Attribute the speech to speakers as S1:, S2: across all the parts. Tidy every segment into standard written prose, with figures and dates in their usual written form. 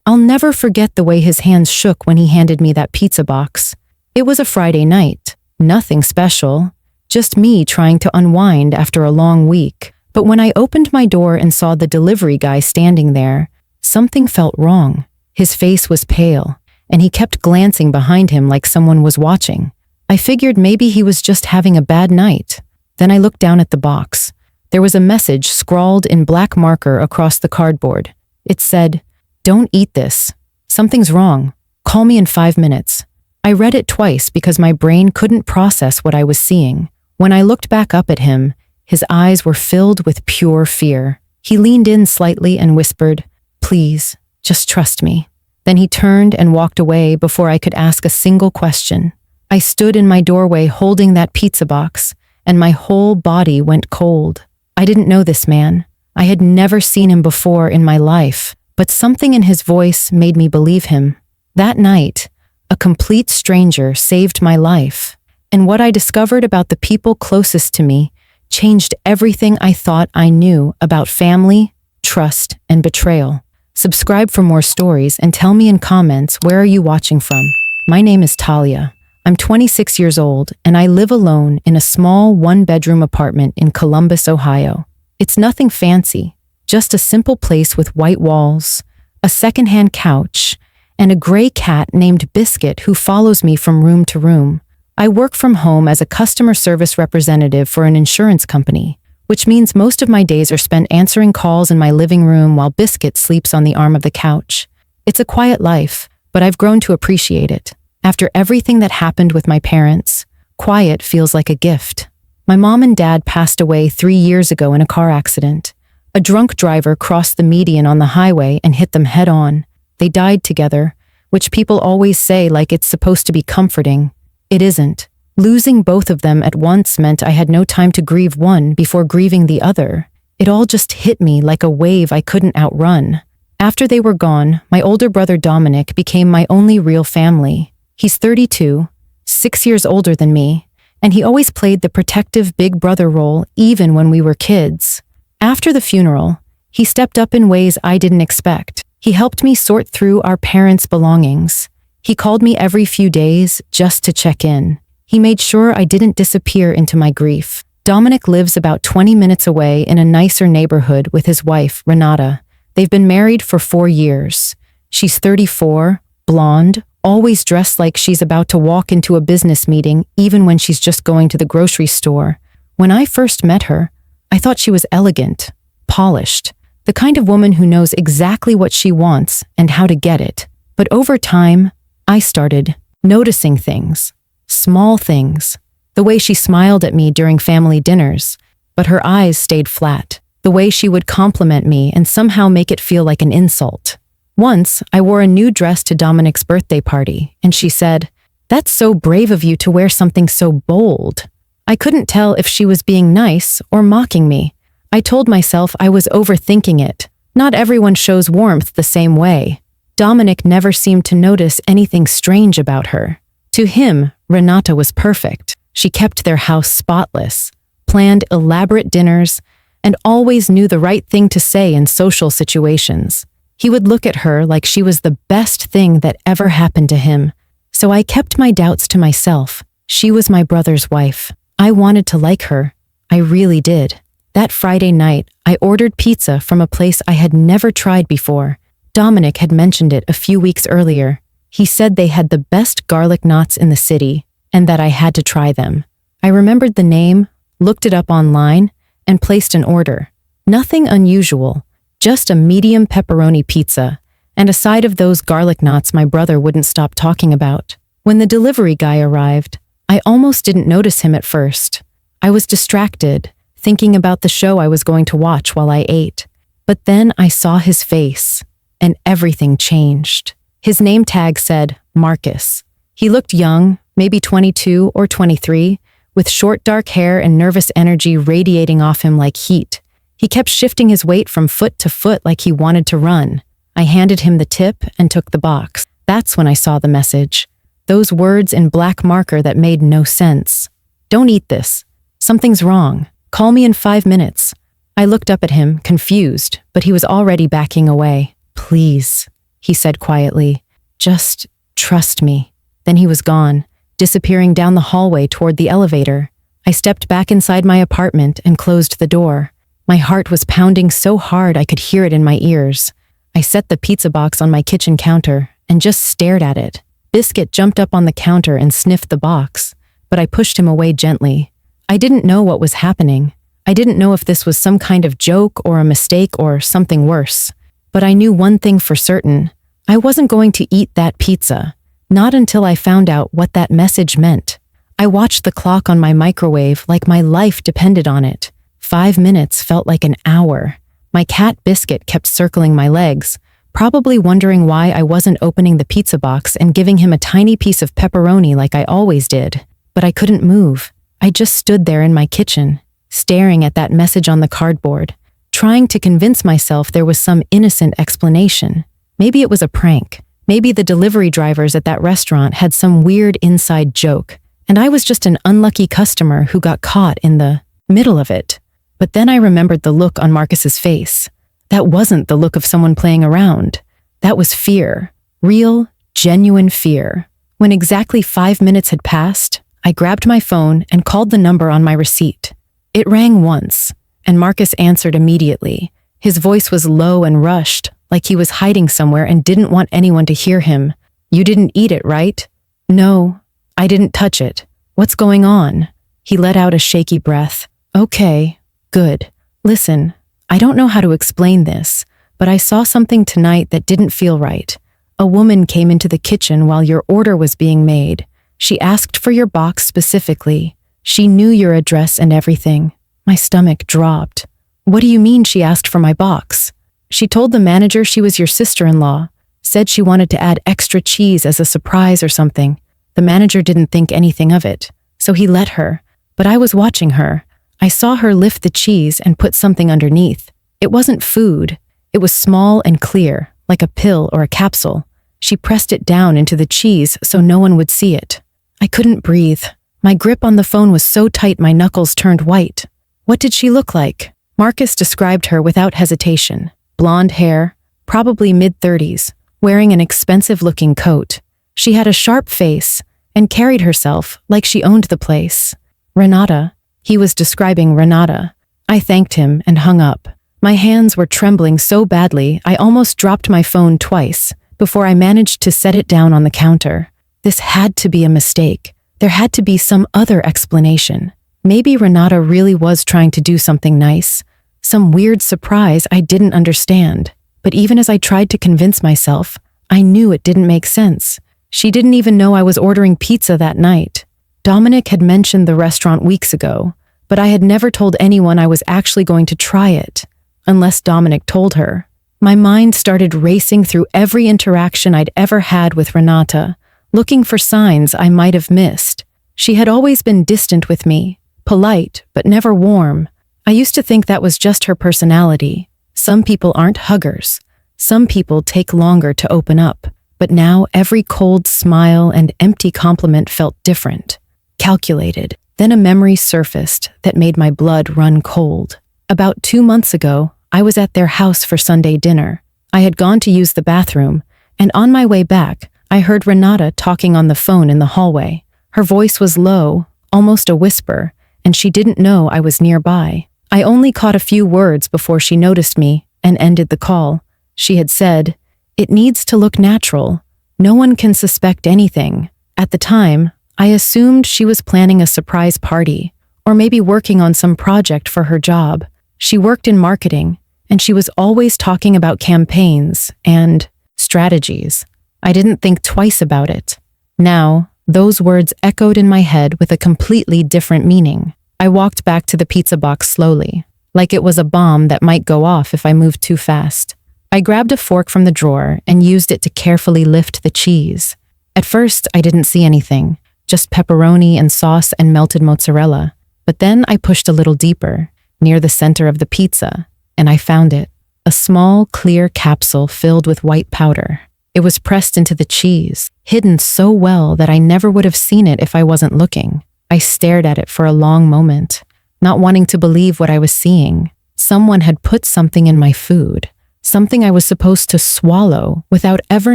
S1: I'll never forget the way his hands shook when he handed me that pizza box. It was a Friday night. Nothing special. Just me trying to unwind after a long week. But when I opened my door and saw the delivery guy standing there, something felt wrong. His face was pale, and he kept glancing behind him like someone was watching. I figured maybe he was just having a bad night. Then I looked down at the box. There was a message scrawled in black marker across the cardboard. It said, "Don't eat this. Something's wrong. Call me in 5 minutes." I read it twice because my brain couldn't process what I was seeing. When I looked back up at him, his eyes were filled with pure fear. He leaned in slightly and whispered, "Please, just trust me." Then he turned and walked away before I could ask a single question. I stood in my doorway holding that pizza box, and my whole body went cold. I didn't know this man. I had never seen him before in my life, but something in his voice made me believe him. That night, a complete stranger saved my life, and what I discovered about the people closest to me changed everything I thought I knew about family, trust, and betrayal. Subscribe for more stories and tell me in comments, where are you watching from? My name is Talia. I'm 26 years old, and I live alone in a small one-bedroom apartment in Columbus, Ohio. It's nothing fancy, just a simple place with white walls, a secondhand couch, and a gray cat named Biscuit who follows me from room to room. I work from home as a customer service representative for an insurance company, which means most of my days are spent answering calls in my living room while Biscuit sleeps on the arm of the couch. It's a quiet life, but I've grown to appreciate it. After everything that happened with my parents, quiet feels like a gift. My mom and dad passed away 3 years ago in a car accident. A drunk driver crossed the median on the highway and hit them head on. They died together, which people always say like it's supposed to be comforting. It isn't. Losing both of them at once meant I had no time to grieve one before grieving the other. It all just hit me like a wave I couldn't outrun. After they were gone, my older brother Dominic became my only real family. He's 32, 6 years older than me, and he always played the protective big brother role even when we were kids. After the funeral, he stepped up in ways I didn't expect. He helped me sort through our parents' belongings. He called me every few days just to check in. He made sure I didn't disappear into my grief. Dominic lives about 20 minutes away in a nicer neighborhood with his wife, Renata. They've been married for 4 years. She's 34, blonde, always dressed like she's about to walk into a business meeting, even when she's just going to the grocery store. When I first met her, I thought she was elegant, polished, the kind of woman who knows exactly what she wants and how to get it. But over time, I started noticing things, small things. The way she smiled at me during family dinners, but her eyes stayed flat. The way she would compliment me and somehow make it feel like an insult. Once, I wore a new dress to Dominic's birthday party, and she said, "That's so brave of you to wear something so bold." I couldn't tell if she was being nice or mocking me. I told myself I was overthinking it. Not everyone shows warmth the same way. Dominic never seemed to notice anything strange about her. To him, Renata was perfect. She kept their house spotless, planned elaborate dinners, and always knew the right thing to say in social situations. He would look at her like she was the best thing that ever happened to him. So I kept my doubts to myself. She was my brother's wife. I wanted to like her. I really did. That Friday night, I ordered pizza from a place I had never tried before. Dominic had mentioned it a few weeks earlier. He said they had the best garlic knots in the city, and that I had to try them. I remembered the name, looked it up online, and placed an order. Nothing unusual. Just a medium pepperoni pizza, and a side of those garlic knots my brother wouldn't stop talking about. When the delivery guy arrived, I almost didn't notice him at first. I was distracted, thinking about the show I was going to watch while I ate. But then I saw his face, and everything changed. His name tag said Marcus. He looked young, maybe 22 or 23, with short dark hair and nervous energy radiating off him like heat. He kept shifting his weight from foot to foot like he wanted to run. I handed him the tip and took the box. That's when I saw the message. Those words in black marker that made no sense. "Don't eat this. Something's wrong. Call me in 5 minutes." I looked up at him, confused, but he was already backing away. "Please, he said quietly. Just trust me. Then he was gone, disappearing down the hallway toward the elevator. I stepped back inside my apartment and closed the door. My heart was pounding so hard I could hear it in my ears. I set the pizza box on my kitchen counter and just stared at it. Biscuit jumped up on the counter and sniffed the box, but I pushed him away gently. I didn't know what was happening. I didn't know if this was some kind of joke or a mistake or something worse. But I knew one thing for certain. I wasn't going to eat that pizza. Not until I found out what that message meant. I watched the clock on my microwave like my life depended on it. 5 minutes felt like an hour. My cat Biscuit kept circling my legs, probably wondering why I wasn't opening the pizza box and giving him a tiny piece of pepperoni like I always did. But I couldn't move. I just stood there in my kitchen, staring at that message on the cardboard, trying to convince myself there was some innocent explanation. Maybe it was a prank. Maybe the delivery drivers at that restaurant had some weird inside joke, and I was just an unlucky customer who got caught in the middle of it. But then I remembered the look on Marcus's face. That wasn't the look of someone playing around. That was fear. Real, genuine fear. When exactly 5 minutes had passed, I grabbed my phone and called the number on my receipt. It rang once, and Marcus answered immediately. His voice was low and rushed, like he was hiding somewhere and didn't want anyone to hear him. "You didn't eat it, right?" "No, I didn't touch it. What's going on?" He let out a shaky breath. "Okay, good. Listen, I don't know how to explain this, but I saw something tonight that didn't feel right. A woman came into the kitchen while your order was being made. She asked for your box specifically. She knew your address and everything." My stomach dropped. "What do you mean she asked for my box?" "She told the manager she was your sister-in-law, said she wanted to add extra cheese as a surprise or something. The manager didn't think anything of it, so he let her. But I was watching her. I saw her lift the cheese and put something underneath. It wasn't food. It was small and clear, like a pill or a capsule. She pressed it down into the cheese so no one would see it. I couldn't breathe. My grip on the phone was so tight my knuckles turned white. What did she look like? Marcus described her without hesitation. Blonde hair, probably mid-30s, wearing an expensive-looking coat. She had a sharp face and carried herself like she owned the place. Renata. He was describing Renata. I thanked him and hung up. My hands were trembling so badly I almost dropped my phone twice before I managed to set it down on the counter. This had to be a mistake. There had to be some other explanation. Maybe Renata really was trying to do something nice. Some weird surprise I didn't understand. But even as I tried to convince myself, I knew it didn't make sense. She didn't even know I was ordering pizza that night. Dominic had mentioned the restaurant weeks ago, but I had never told anyone I was actually going to try it, unless Dominic told her. My mind started racing through every interaction I'd ever had with Renata, looking for signs I might have missed. She had always been distant with me, polite, but never warm. I used to think that was just her personality. Some people aren't huggers. Some people take longer to open up. But now every cold smile and empty compliment felt different, calculated. Then a memory surfaced that made my blood run cold. About 2 months ago, I was at their house for Sunday dinner. I had gone to use the bathroom, and on my way back, I heard Renata talking on the phone in the hallway. Her voice was low, almost a whisper, and she didn't know I was nearby. I only caught a few words before she noticed me and ended the call. She had said, "It needs to look natural. No one can suspect anything." At the time, I assumed she was planning a surprise party, or maybe working on some project for her job. She worked in marketing, and she was always talking about campaigns and strategies. I didn't think twice about it. Now, those words echoed in my head with a completely different meaning. I walked back to the pizza box slowly, like it was a bomb that might go off if I moved too fast. I grabbed a fork from the drawer and used it to carefully lift the cheese. At first, I didn't see anything, just pepperoni and sauce and melted mozzarella. But then I pushed a little deeper, near the center of the pizza, and I found it. A small, clear capsule filled with white powder. It was pressed into the cheese, hidden so well that I never would have seen it if I wasn't looking. I stared at it for a long moment, not wanting to believe what I was seeing. Someone had put something in my food. something I was supposed to swallow without ever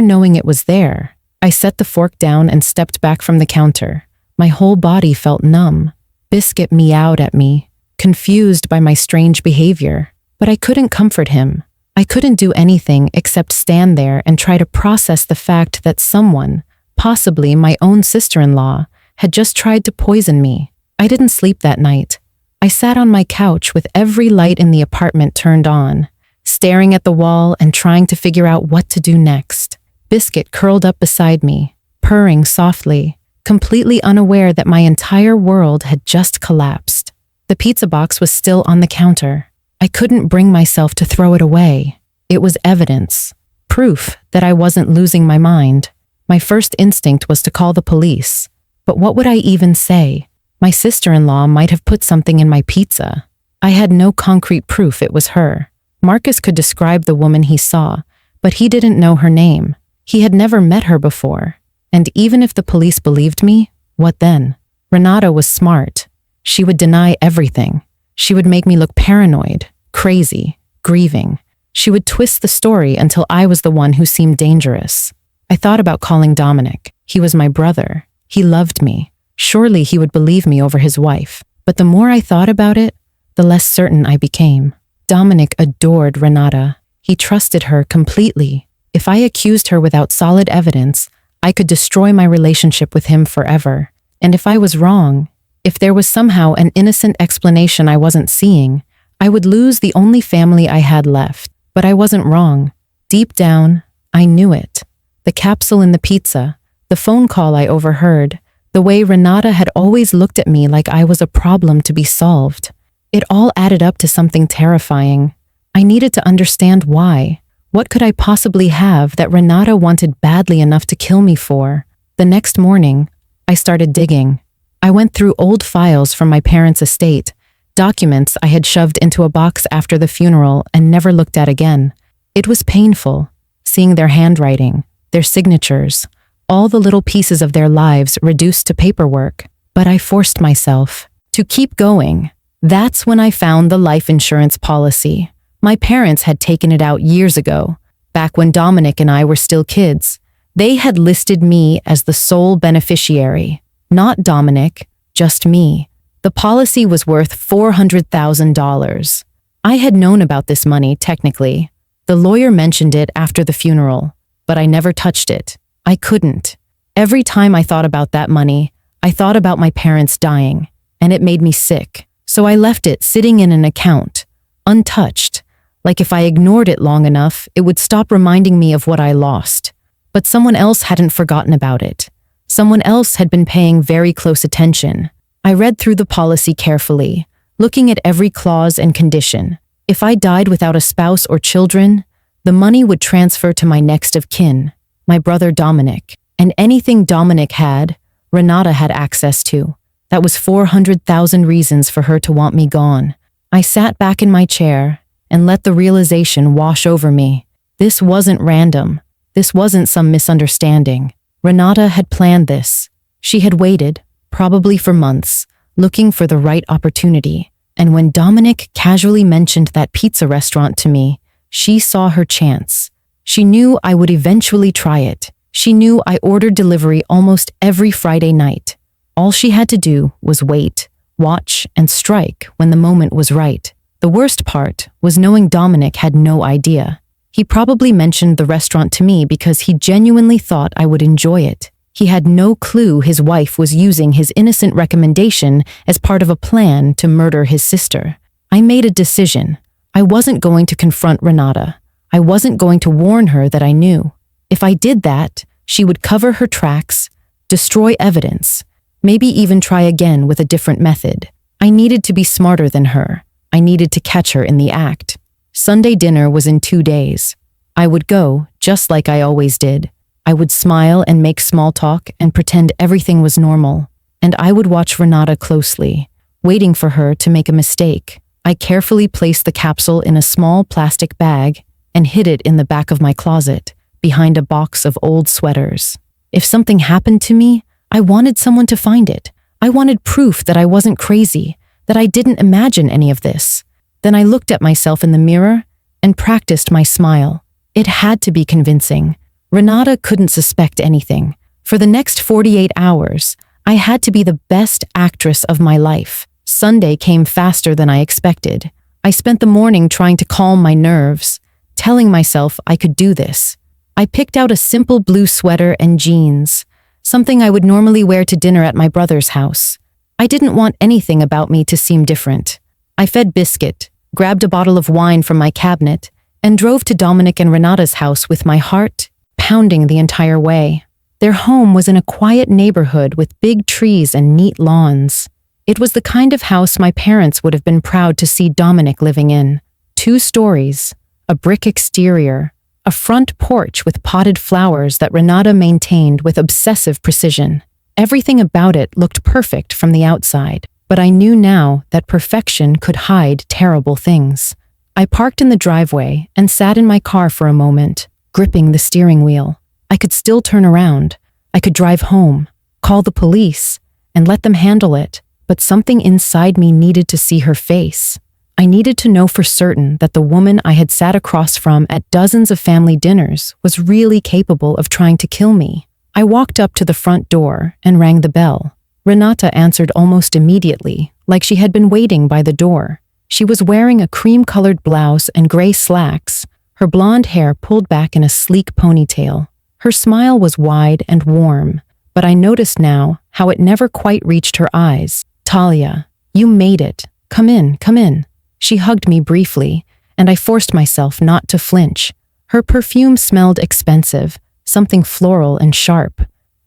S1: knowing it was there. I set the fork down and stepped back from the counter. My whole body felt numb. Biscuit meowed at me, confused by my strange behavior, but I couldn't comfort him. I couldn't do anything except stand there and try to process the fact that someone, possibly my own sister-in-law, had just tried to poison me. I didn't sleep that night. I sat on my couch with every light in the apartment turned on, staring at the wall and trying to figure out what to do next. Biscuit curled up beside me, purring softly, completely unaware that my entire world had just collapsed. The pizza box was still on the counter. I couldn't bring myself to throw it away. It was evidence, proof that I wasn't losing my mind. My first instinct was to call the police. But what would I even say? My sister-in-law might have put something in my pizza. I had no concrete proof it was her. Marcus could describe the woman he saw, but he didn't know her name. He had never met her before. And even if the police believed me, what then? Renata was smart. She would deny everything. She would make me look paranoid, crazy, grieving. She would twist the story until I was the one who seemed dangerous. I thought about calling Dominic. He was my brother. He loved me. Surely he would believe me over his wife. But the more I thought about it, the less certain I became. Dominic adored Renata. He trusted her completely. If I accused her without solid evidence, I could destroy my relationship with him forever. And if I was wrong, if there was somehow an innocent explanation I wasn't seeing, I would lose the only family I had left. But I wasn't wrong. Deep down, I knew it. The capsule in the pizza, the phone call I overheard, the way Renata had always looked at me like I was a problem to be solved. It all added up to something terrifying. I needed to understand why. What could I possibly have that Renata wanted badly enough to kill me for? The next morning, I started digging. I went through old files from my parents' estate, documents I had shoved into a box after the funeral and never looked at again. It was painful, seeing their handwriting, their signatures, all the little pieces of their lives reduced to paperwork. But I forced myself to keep going. That's when I found the life insurance policy. My parents had taken it out years ago, back when Dominic and I were still kids. They had listed me as the sole beneficiary. Not Dominic, just me. The policy was worth $400,000. I had known about this money, technically. The lawyer mentioned it after the funeral, but I never touched it. I couldn't. Every time I thought about that money, I thought about my parents dying, and it made me sick. So I left it sitting in an account, untouched. Like if I ignored it long enough, it would stop reminding me of what I lost. But someone else hadn't forgotten about it. Someone else had been paying very close attention. I read through the policy carefully, looking at every clause and condition. If I died without a spouse or children, the money would transfer to my next of kin, my brother Dominic. And anything Dominic had, Renata had access to. That was 400,000 reasons for her to want me gone. I sat back in my chair and let the realization wash over me. This wasn't random. This wasn't some misunderstanding. Renata had planned this. She had waited, probably for months, looking for the right opportunity. And when Dominic casually mentioned that pizza restaurant to me, she saw her chance. She knew I would eventually try it. She knew I ordered delivery almost every Friday night. All she had to do was wait, watch, and strike when the moment was right. The worst part was knowing Dominic had no idea. He probably mentioned the restaurant to me because he genuinely thought I would enjoy it. He had no clue his wife was using his innocent recommendation as part of a plan to murder his sister. I made a decision. I wasn't going to confront Renata. I wasn't going to warn her that I knew. If I did that, she would cover her tracks, destroy evidence, maybe even try again with a different method. I needed to be smarter than her. I needed to catch her in the act. Sunday dinner was in 2 days. I would go, just like I always did. I would smile and make small talk and pretend everything was normal. And I would watch Renata closely, waiting for her to make a mistake. I carefully placed the capsule in a small plastic bag and hid it in the back of my closet, behind a box of old sweaters. If something happened to me, I wanted someone to find it. I wanted proof that I wasn't crazy, that I didn't imagine any of this. Then I looked at myself in the mirror and practiced my smile. It had to be convincing. Renata couldn't suspect anything. For the next 48 hours, I had to be the best actress of my life. Sunday came faster than I expected. I spent the morning trying to calm my nerves, telling myself I could do this. I picked out a simple blue sweater and jeans, something I would normally wear to dinner at my brother's house. I didn't want anything about me to seem different. I fed Biscuit, grabbed a bottle of wine from my cabinet, and drove to Dominic and Renata's house with my heart pounding the entire way. Their home was in a quiet neighborhood with big trees and neat lawns. It was the kind of house my parents would have been proud to see Dominic living in. 2 stories, a brick exterior, a front porch with potted flowers that Renata maintained with obsessive precision. Everything about it looked perfect from the outside, but I knew now that perfection could hide terrible things. I parked in the driveway and sat in my car for a moment, gripping the steering wheel. I could still turn around. I could drive home, call the police, and let them handle it, but something inside me needed to see her face. I needed to know for certain that the woman I had sat across from at dozens of family dinners was really capable of trying to kill me. I walked up to the front door and rang the bell. Renata answered almost immediately, like she had been waiting by the door. She was wearing a cream-colored blouse and gray slacks, her blonde hair pulled back in a sleek ponytail. Her smile was wide and warm, but I noticed now how it never quite reached her eyes. "Talia, you made it. Come in, come in." She hugged me briefly, and I forced myself not to flinch. Her perfume smelled expensive, something floral and sharp.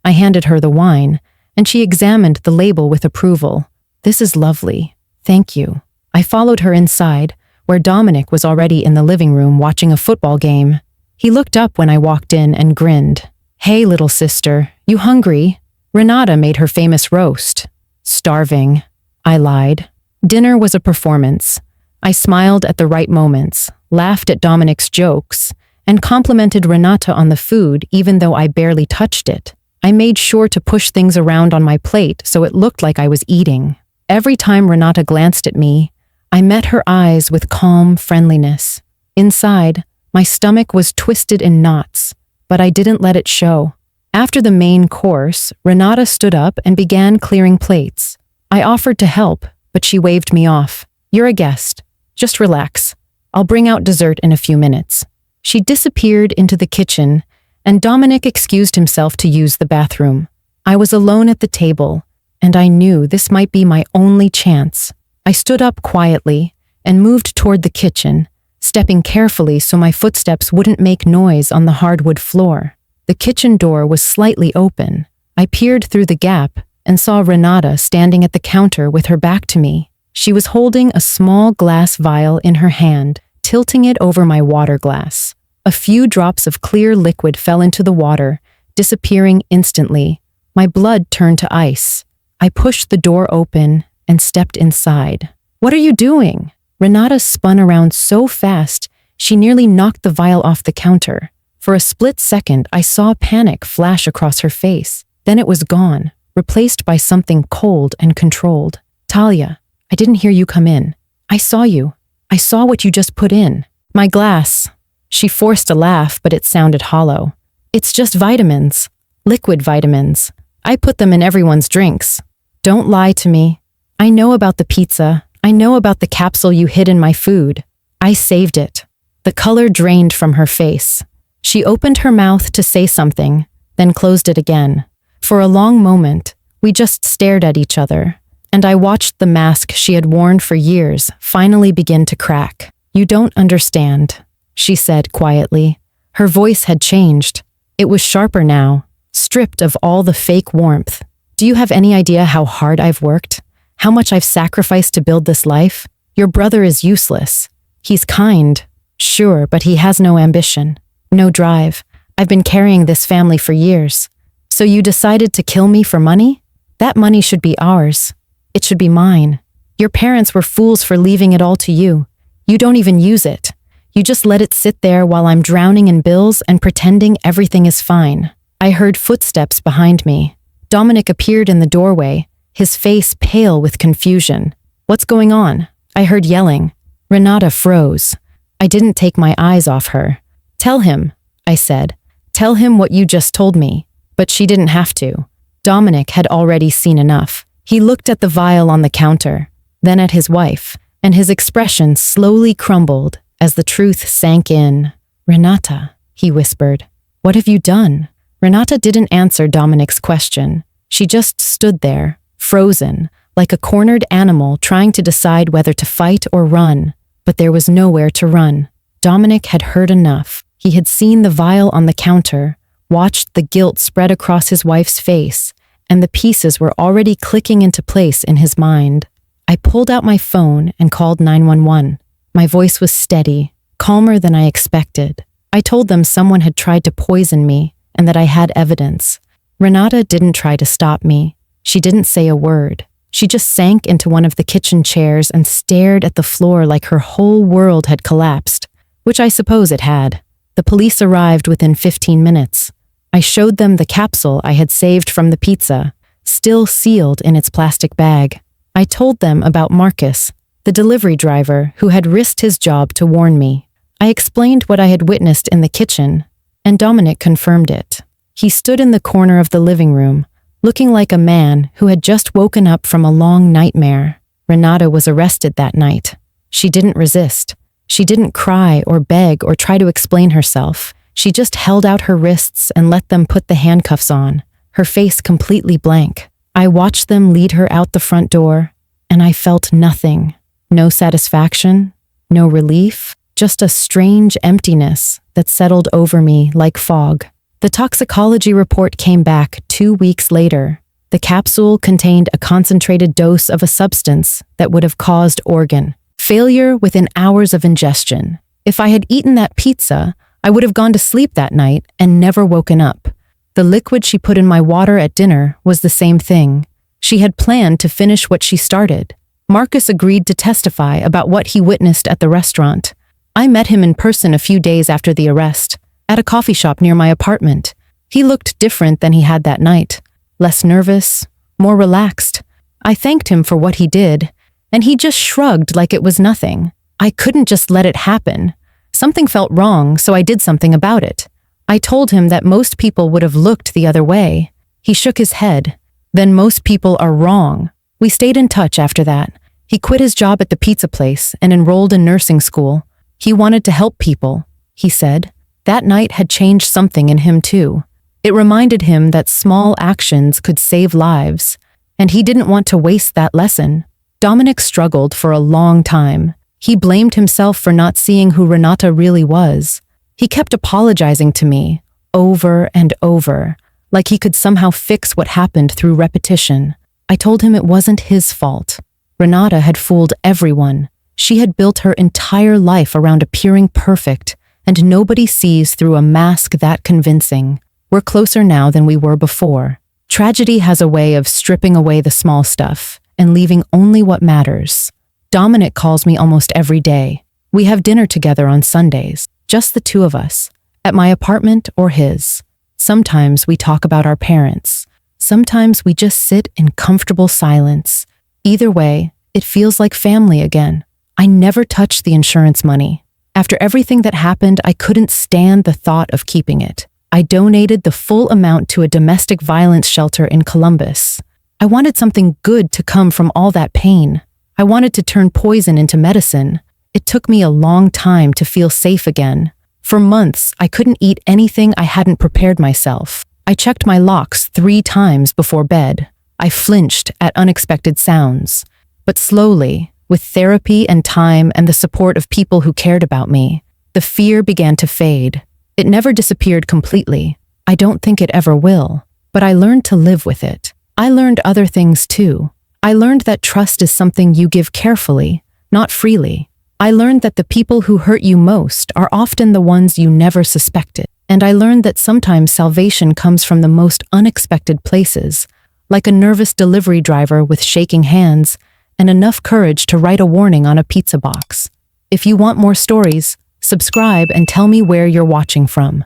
S1: I handed her the wine, and she examined the label with approval. "This is lovely. Thank you." I followed her inside, where Dominic was already in the living room watching a football game. He looked up when I walked in and grinned. "Hey, little sister, you hungry?" Renata made her famous roast. "Starving," I lied. Dinner was a performance. I smiled at the right moments, laughed at Dominic's jokes, and complimented Renata on the food even though I barely touched it. I made sure to push things around on my plate so it looked like I was eating. Every time Renata glanced at me, I met her eyes with calm friendliness. Inside, my stomach was twisted in knots, but I didn't let it show. After the main course, Renata stood up and began clearing plates. I offered to help, but she waved me off. "You're a guest. Just relax. I'll bring out dessert in a few minutes." She disappeared into the kitchen, and Dominic excused himself to use the bathroom. I was alone at the table, and I knew this might be my only chance. I stood up quietly and moved toward the kitchen, stepping carefully so my footsteps wouldn't make noise on the hardwood floor. The kitchen door was slightly open. I peered through the gap and saw Renata standing at the counter with her back to me. She was holding a small glass vial in her hand, tilting it over my water glass. A few drops of clear liquid fell into the water, disappearing instantly. My blood turned to ice. I pushed the door open and stepped inside. "What are you doing?" Renata spun around so fast, she nearly knocked the vial off the counter. For a split second, I saw panic flash across her face. Then it was gone, replaced by something cold and controlled. "Talia, I didn't hear you come in. I saw you. I saw what you just put in." "My glass." She forced a laugh, but it sounded hollow. "It's just vitamins. Liquid vitamins. I put them in everyone's drinks." "Don't lie to me. I know about the pizza. I know about the capsule you hid in my food. I saved it." The color drained from her face. She opened her mouth to say something, then closed it again. For a long moment, we just stared at each other, and I watched the mask she had worn for years finally begin to crack. "You don't understand," she said quietly. Her voice had changed. It was sharper now, stripped of all the fake warmth. "Do you have any idea how hard I've worked? How much I've sacrificed to build this life? Your brother is useless. He's kind, sure, but he has no ambition, no drive. I've been carrying this family for years. So you decided to kill me for money? That money should be ours. It should be mine. Your parents were fools for leaving it all to you. You don't even use it. You just let it sit there while I'm drowning in bills and pretending everything is fine." I heard footsteps behind me. Dominic appeared in the doorway, his face pale with confusion. "What's going on?" I heard yelling. Renata froze. I didn't take my eyes off her. "Tell him," I said. "Tell him what you just told me." But she didn't have to. Dominic had already seen enough. He looked at the vial on the counter, then at his wife, and his expression slowly crumbled as the truth sank in. "Renata," he whispered, "what have you done?" Renata didn't answer Dominic's question. She just stood there, frozen, like a cornered animal trying to decide whether to fight or run. But there was nowhere to run. Dominic had heard enough. He had seen the vial on the counter, watched the guilt spread across his wife's face, and the pieces were already clicking into place in his mind. I pulled out my phone and called 911. My voice was steady, calmer than I expected. I told them someone had tried to poison me and that I had evidence. Renata didn't try to stop me. She didn't say a word. She just sank into one of the kitchen chairs and stared at the floor like her whole world had collapsed, which I suppose it had. The police arrived within 15 minutes. I showed them the capsule I had saved from the pizza, still sealed in its plastic bag. I told them about Marcus, the delivery driver who had risked his job to warn me. I explained what I had witnessed in the kitchen, and Dominic confirmed it. He stood in the corner of the living room, looking like a man who had just woken up from a long nightmare. Renata was arrested that night. She didn't resist. She didn't cry or beg or try to explain herself. She just held out her wrists and let them put the handcuffs on, her face completely blank. I watched them lead her out the front door, and I felt nothing. No satisfaction, no relief, just a strange emptiness that settled over me like fog. The toxicology report came back 2 weeks later. The capsule contained a concentrated dose of a substance that would have caused organ failure within hours of ingestion. If I had eaten that pizza, I would have gone to sleep that night and never woken up. The liquid she put in my water at dinner was the same thing. She had planned to finish what she started. Marcus agreed to testify about what he witnessed at the restaurant. I met him in person a few days after the arrest, at a coffee shop near my apartment. He looked different than he had that night, less nervous, more relaxed. I thanked him for what he did, and he just shrugged like it was nothing. I couldn't just let it happen. Something felt wrong, so I did something about it. I told him that most people would have looked the other way. He shook his head. "Then most people are wrong." We stayed in touch after that. He quit his job at the pizza place and enrolled in nursing school. He wanted to help people, he said. That night had changed something in him too. It reminded him that small actions could save lives, and he didn't want to waste that lesson. Dominic struggled for a long time. He blamed himself for not seeing who Renata really was. He kept apologizing to me, over and over, like he could somehow fix what happened through repetition. I told him it wasn't his fault. Renata had fooled everyone. She had built her entire life around appearing perfect, and nobody sees through a mask that convincing. We're closer now than we were before. Tragedy has a way of stripping away the small stuff and leaving only what matters. Dominic calls me almost every day. We have dinner together on Sundays, just the two of us, at my apartment or his. Sometimes we talk about our parents. Sometimes we just sit in comfortable silence. Either way, it feels like family again. I never touched the insurance money. After everything that happened, I couldn't stand the thought of keeping it. I donated the full amount to a domestic violence shelter in Columbus. I wanted something good to come from all that pain. I wanted to turn poison into medicine. It took me a long time to feel safe again. For months, I couldn't eat anything I hadn't prepared myself. I checked my locks 3 times before bed. I flinched at unexpected sounds. But slowly, with therapy and time and the support of people who cared about me, the fear began to fade. It never disappeared completely. I don't think it ever will. But I learned to live with it. I learned other things too. I learned that trust is something you give carefully, not freely. I learned that the people who hurt you most are often the ones you never suspected. And I learned that sometimes salvation comes from the most unexpected places, like a nervous delivery driver with shaking hands and enough courage to write a warning on a pizza box. If you want more stories, subscribe and tell me where you're watching from.